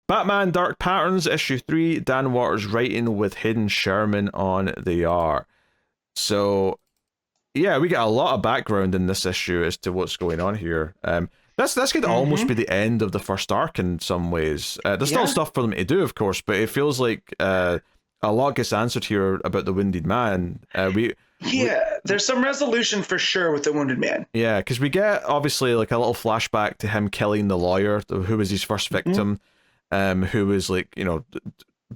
Batman Dark Patterns, issue 3, Dan Waters writing with Hayden Sherman on the art. So, yeah, we get a lot of background in this issue as to what's going on here. This could almost be the end of the first arc in some ways. There's still stuff for them to do, of course, but it feels like a lot gets answered here about the Wounded Man. There's some resolution for sure with the Wounded Man. Yeah, because we get obviously like a little flashback to him killing the lawyer, who was his first victim, who was like, you know,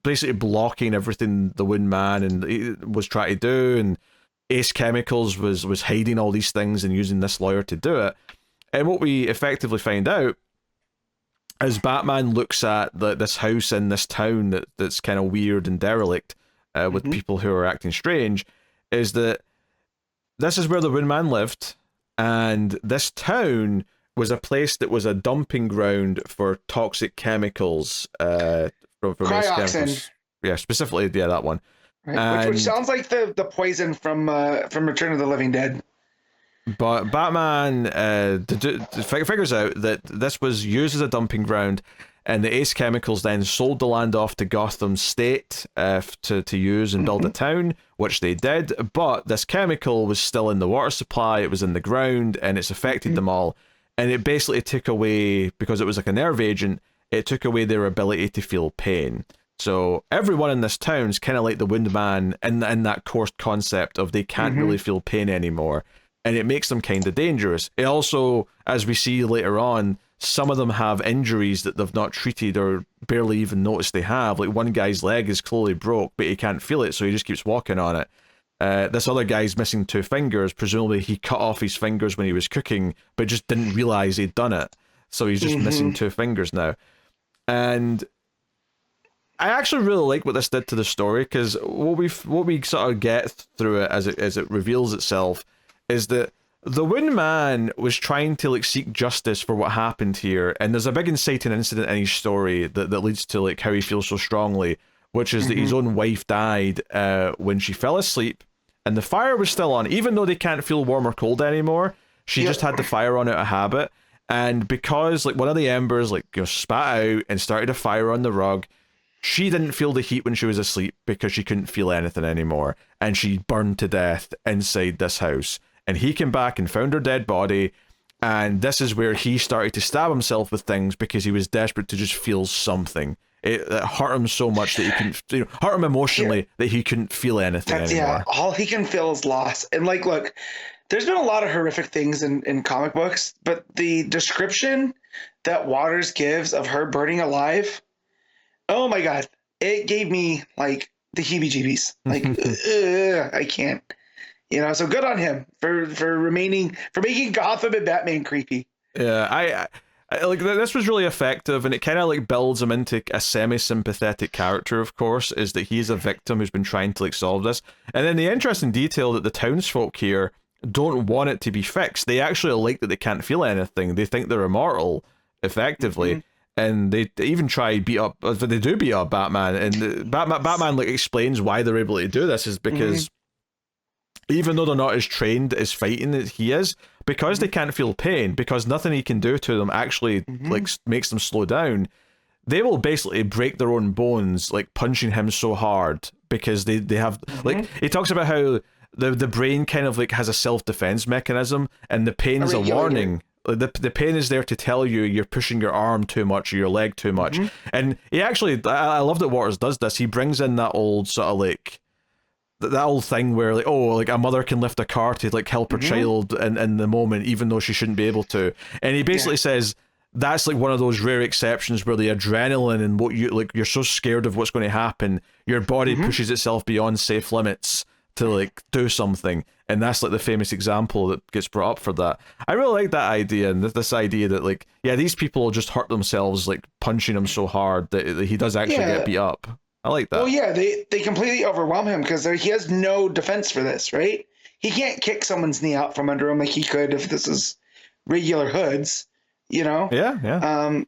basically blocking everything the Wounded Man and he was trying to do, and Ace Chemicals was hiding all these things and using this lawyer to do it. And what we effectively find out as Batman looks at this house in this town that's kind of weird and derelict with people who are acting strange, is that this is where the Wind Man lived, and this town was a place that was a dumping ground for toxic chemicals from Cryoxin. Yeah, specifically, that one. Right. Which sounds like the poison from Return of the Living Dead. But Batman figures out that this was used as a dumping ground, and the Ace Chemicals then sold the land off to Gotham State to use and build a town, which they did. But this chemical was still in the water supply, it was in the ground, and it's affected them all. And it basically took away, because it was like a nerve agent, it took away their ability to feel pain. So everyone in this town is kind of like the Wind Man in that core concept of they can't really feel pain anymore. And it makes them kind of dangerous. It also, as we see later on, some of them have injuries that they've not treated or barely even noticed they have. Like one guy's leg is clearly broke, but he can't feel it, so he just keeps walking on it. This other guy's missing 2 fingers. Presumably he cut off his fingers when he was cooking, but just didn't realize he'd done it. So he's just missing 2 fingers now. And I actually really like what this did to the story, because what we sort of get through it as it reveals itself is that the Wind Man was trying to like seek justice for what happened here, and there's a big inciting incident in his story that leads to like how he feels so strongly, which is that his own wife died when she fell asleep, and the fire was still on, even though they can't feel warm or cold anymore. She just had the fire on out of habit, and because like one of the embers like spat out and started a fire on the rug, she didn't feel the heat when she was asleep because she couldn't feel anything anymore, and she burned to death inside this house. And he came back and found her dead body, and this is where he started to stab himself with things because he was desperate to just feel something. It hurt him so much that he couldn't, hurt him emotionally that he couldn't feel anything anymore. Yeah, all he can feel is loss. And like, look, there's been a lot of horrific things in comic books, but the description that Waters gives of her burning alive, oh my God, it gave me like the heebie-jeebies. Like, I can't. So good on him for making Gotham and Batman creepy. Yeah, I like this was really effective, and it kind of like builds him into a semi-sympathetic character. Of course, is that he's a victim who's been trying to like solve this, and then the interesting detail that the townsfolk here don't want it to be fixed. They actually like that they can't feel anything. They think they're immortal, effectively. And they even try beat up. They do beat up Batman, and Batman like explains why they're able to do this is because. Even though they're not as trained as fighting as he is, because they can't feel pain, because nothing he can do to them actually like makes them slow down, they will basically break their own bones, like punching him so hard because they have like he talks about how the brain kind of like has a self-defense mechanism, and the pain's a warning. The pain is there to tell you you're pushing your arm too much or your leg too much. And he actually, I love that Waters does this. He brings in that old sort of like that old thing where like, oh, like a mother can lift a car to like help her child in the moment even though she shouldn't be able to, and he basically says that's like one of those rare exceptions where the adrenaline and what you like, you're so scared of what's going to happen, your body pushes itself beyond safe limits to like do something, and that's like the famous example that gets brought up for that. I really like that idea, and this idea that like, yeah, these people will just hurt themselves like punching him so hard that he does actually get beat up. I like that. Well, yeah, they completely overwhelm him because he has no defense for this, right? He can't kick someone's knee out from under him like he could if this is regular hoods, Yeah.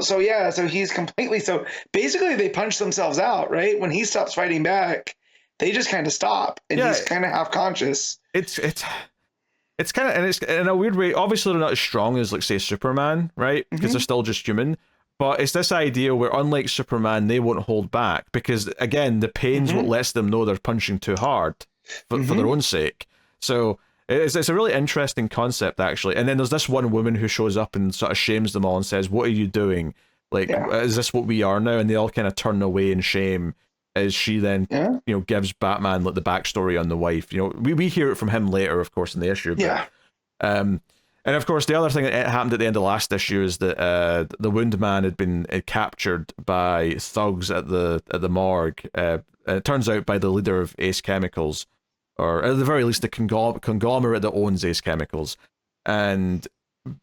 So he's completely, so basically they punch themselves out, right? When he stops fighting back, they just kind of stop, and he's kind of half conscious. It's kind of, and it's in a weird way. Obviously, they're not as strong as like say Superman, right? Because they're still just human. But it's this idea where, unlike Superman, they won't hold back because, again, the pain's what lets them know they're punching too hard for their own sake. So it's a really interesting concept, actually. And then there's this one woman who shows up and sort of shames them all and says, "What are you doing? Like, is this what we are now?" And they all kind of turn away in shame as she then, gives Batman like the backstory on the wife. We hear it from him later, of course, in the issue. But, and of course, the other thing that happened at the end of last issue is that the Wound Man had been captured by thugs at the morgue. It turns out by the leader of Ace Chemicals, or at the very least the conglomerate that owns Ace Chemicals, and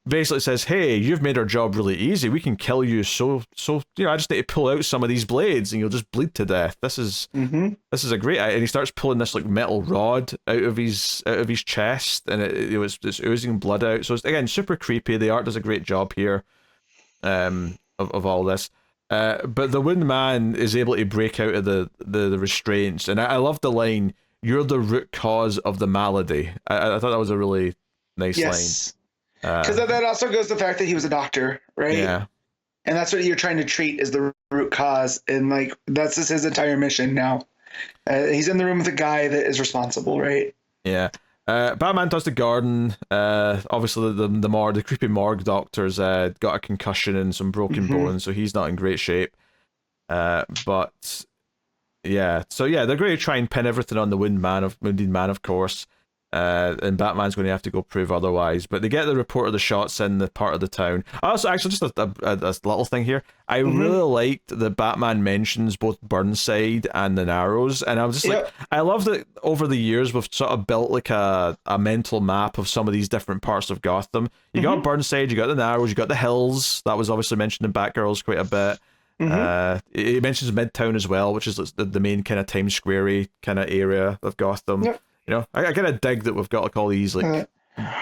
basically says, "Hey, you've made our job really easy. We can kill you. So I just need to pull out some of these blades, and you'll just bleed to death. This is a great." And he starts pulling this like metal rod out of his chest, and it's oozing blood out. So it's, again, super creepy. The art does a great job here, of all this. But the Wound Man is able to break out of the restraints, and I love the line, "You're the root cause of the malady." I thought that was a really nice line. Because that also goes to the fact that he was a doctor, right? Yeah. And that's what you're trying to treat is the root cause. And like, that's just his entire mission now. He's in the room with the guy that is responsible, right? Yeah. Batman does the garden. Obviously the creepy morgue doctor's got a concussion and some broken bones, so he's not in great shape. But yeah, so yeah, they're going to try and pin everything on the Wounded Man, of course. And Batman's going to have to go prove otherwise. But they get the report of the shots in the part of the town. I also, actually, just a little thing here. I really liked that Batman mentions both Burnside and the Narrows. And I was just like, I love that over the years we've sort of built like a mental map of some of these different parts of Gotham. You got Burnside, you got the Narrows, you got the Hills. That was obviously mentioned in Batgirls quite a bit. It mentions Midtown as well, which is the main kind of Times Square-y kind of area of Gotham. I kind of dig that we've got like all these like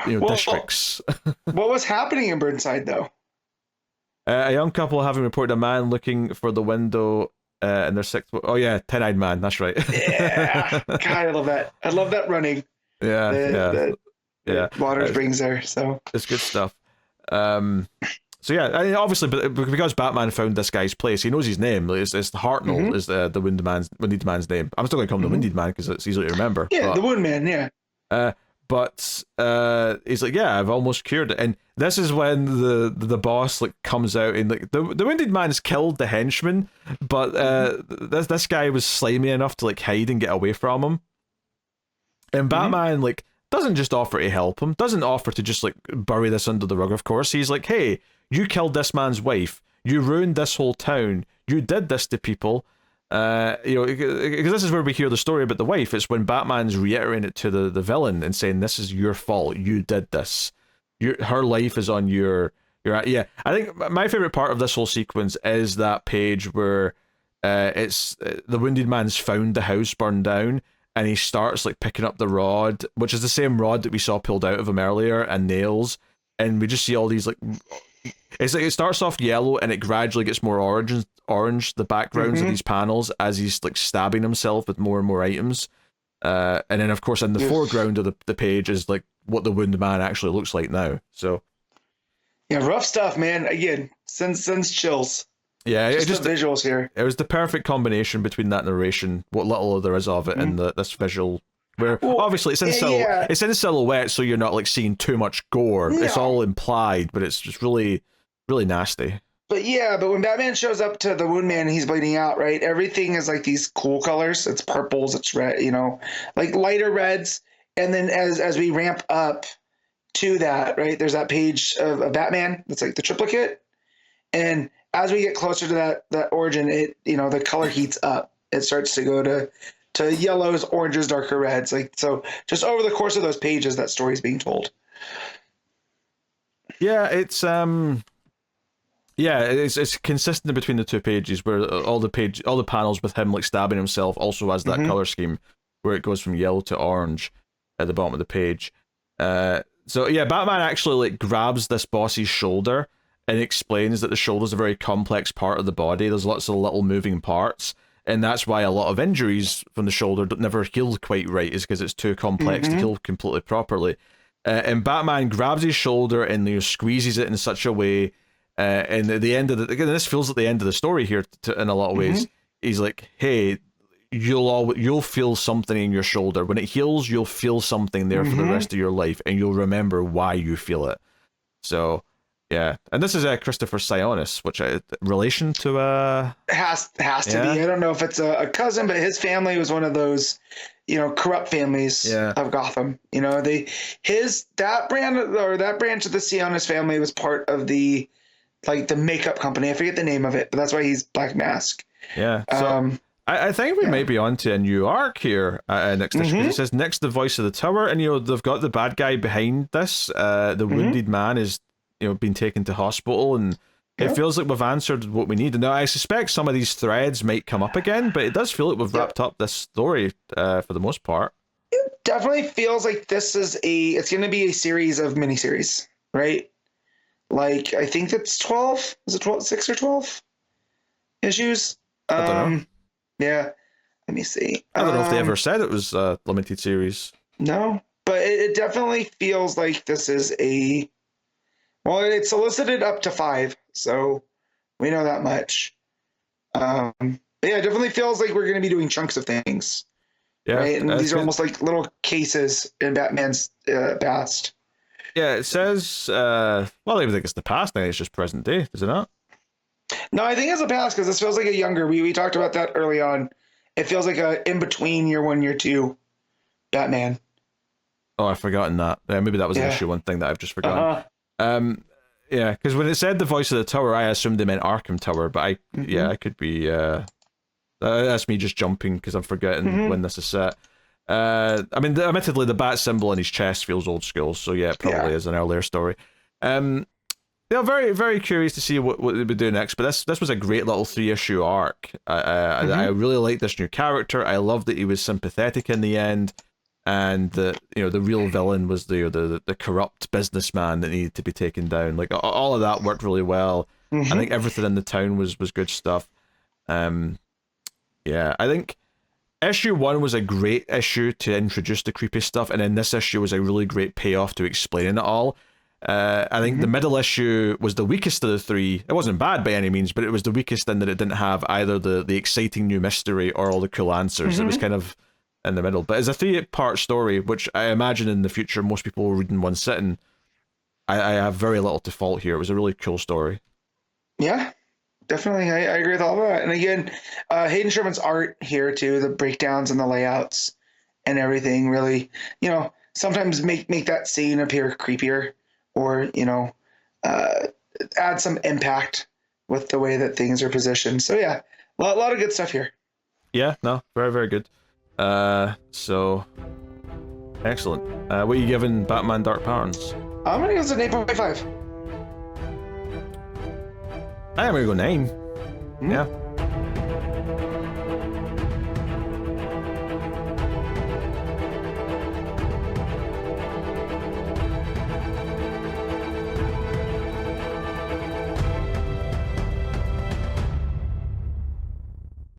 districts. What was happening in Burnside though? A young couple having reported a man looking for the window in their sixth. Oh yeah, 10-eyed man. That's right. Yeah, God, I love that. I love that running. Yeah. Waters brings there. So it's good stuff. So yeah, I mean, obviously, but because Batman found this guy's place, he knows his name. It's Hartnell is the Wounded Man's name. I'm still going to call him the Wounded Man because it's easy to remember. Yeah, the Wound Man. Yeah. But he's like, yeah, I've almost cured it, and this is when the boss like comes out and like the Wounded Man's killed the henchman, but this guy was slimy enough to like hide and get away from him, and Batman like doesn't just offer to help him, doesn't offer to just like bury this under the rug. Of course, he's like, hey, you killed this man's wife. You ruined this whole town. You did this to people. Because this is where we hear the story about the wife. It's when Batman's reiterating it to the villain and saying, this is your fault. You did this. Her life is on your. Yeah, I think my favorite part of this whole sequence is that page where it's the Wounded Man's found the house burned down, and he starts like picking up the rod, which is the same rod that we saw pulled out of him earlier, and nails, and we just see all these like. It's like it starts off yellow and it gradually gets more orange, the backgrounds of these panels as he's like stabbing himself with more and more items. And then of course in the foreground of the page is like what the Wounded Man actually looks like now. So yeah, rough stuff, man. Again, sends chills. Yeah, just the visuals here. It was the perfect combination between that narration, what little there is of it, and this visual. Where obviously it's in silhouette, so you're not like seeing too much gore. No. It's all implied, but it's just really, really nasty. But when Batman shows up to the Wound Man and he's bleeding out, right? Everything is like these cool colors. It's purples, it's red, like lighter reds. And then as we ramp up to that, right? There's that page of Batman that's like the triplicate. And as we get closer to that origin, it the color heats up. It starts to go to yellows, oranges, darker reds. Like, so just over the course of those pages, that story's being told. Yeah, it's consistent between the two pages where all the panels with him like stabbing himself also has that color scheme where it goes from yellow to orange at the bottom of the page. So yeah, Batman actually like grabs this boss's shoulder and explains that the shoulder is a very complex part of the body. There's lots of little moving parts. And that's why a lot of injuries from the shoulder never heal quite right, is because it's too complex to heal completely properly. And Batman grabs his shoulder and squeezes it in such a way And at the end of again, this feels at the end of the story here in a lot of ways. He's like, hey, you'll feel something in your shoulder. When it heals, you'll feel something there for the rest of your life, and you'll remember why you feel it. So, yeah. And this is Christopher Sionis, which relation to has to be. I don't know if it's a cousin, but his family was one of those, corrupt families of Gotham. That branch of the Sionis family was part of the makeup company. I forget the name of it, but that's why he's Black Mask. Yeah. So I think we might be onto a new arc here next issue. It says next the voice of the tower, and they've got the bad guy behind this. The wounded man is being taken to hospital, and it feels like we've answered what we need. Now I suspect some of these threads might come up again, but it does feel like we've wrapped up this story for the most part. It definitely feels like this is it's going to be a series of miniseries, right? Like I think it's 12. Is it 12, 6 or 12 issues? I don't know. Yeah, let me see. I don't know if they ever said it was a limited series. No, but it definitely feels like this is it's solicited up to 5, so we know that much. But yeah, it definitely feels like we're going to be doing chunks of things. Yeah, right? And these are almost like little cases in Batman's past. Yeah, it says, I don't even think it's the past now, it's just present day, is it not? No, I think it's the past, because this feels like a younger. We talked about that early on. It feels like a in between year 1, year 2 Batman. Oh, I've forgotten that. Maybe that was an issue 1 thing that I've just forgotten. Yeah, because when it said the voice of the tower, I assumed they meant Arkham Tower, but I could be. That's me just jumping because I'm forgetting when this is set. I mean, admittedly, the bat symbol on his chest feels old school, so yeah, it probably is an earlier story. Very, very curious to see what they would do next. But this was a great little 3-issue arc. I really like this new character. I love that he was sympathetic in the end, and the real villain was the corrupt businessman that needed to be taken down. Like all of that worked really well. I think everything in the town was good stuff. Yeah, I think issue 1 was a great issue to introduce the creepy stuff, and then this issue was a really great payoff to explaining it all. I think the middle issue was the weakest of the 3. It wasn't bad by any means, but it was the weakest in that it didn't have either the exciting new mystery or all the cool answers. It was kind of in the middle. But as a 3-part story, which I imagine in the future most people will read in one sitting, I have very little to fault here. It was a really cool story. Yeah, definitely. I agree with all of that. And again, Hayden Sherman's art here too, the breakdowns and the layouts and everything really, sometimes make that scene appear creepier. Or, add some impact with the way that things are positioned. So, yeah, a lot of good stuff here. Yeah, no, very, very good. So, excellent. What are you giving Batman Dark Patterns? I'm going to give it an 8.5. I'm going to go 9. Yeah.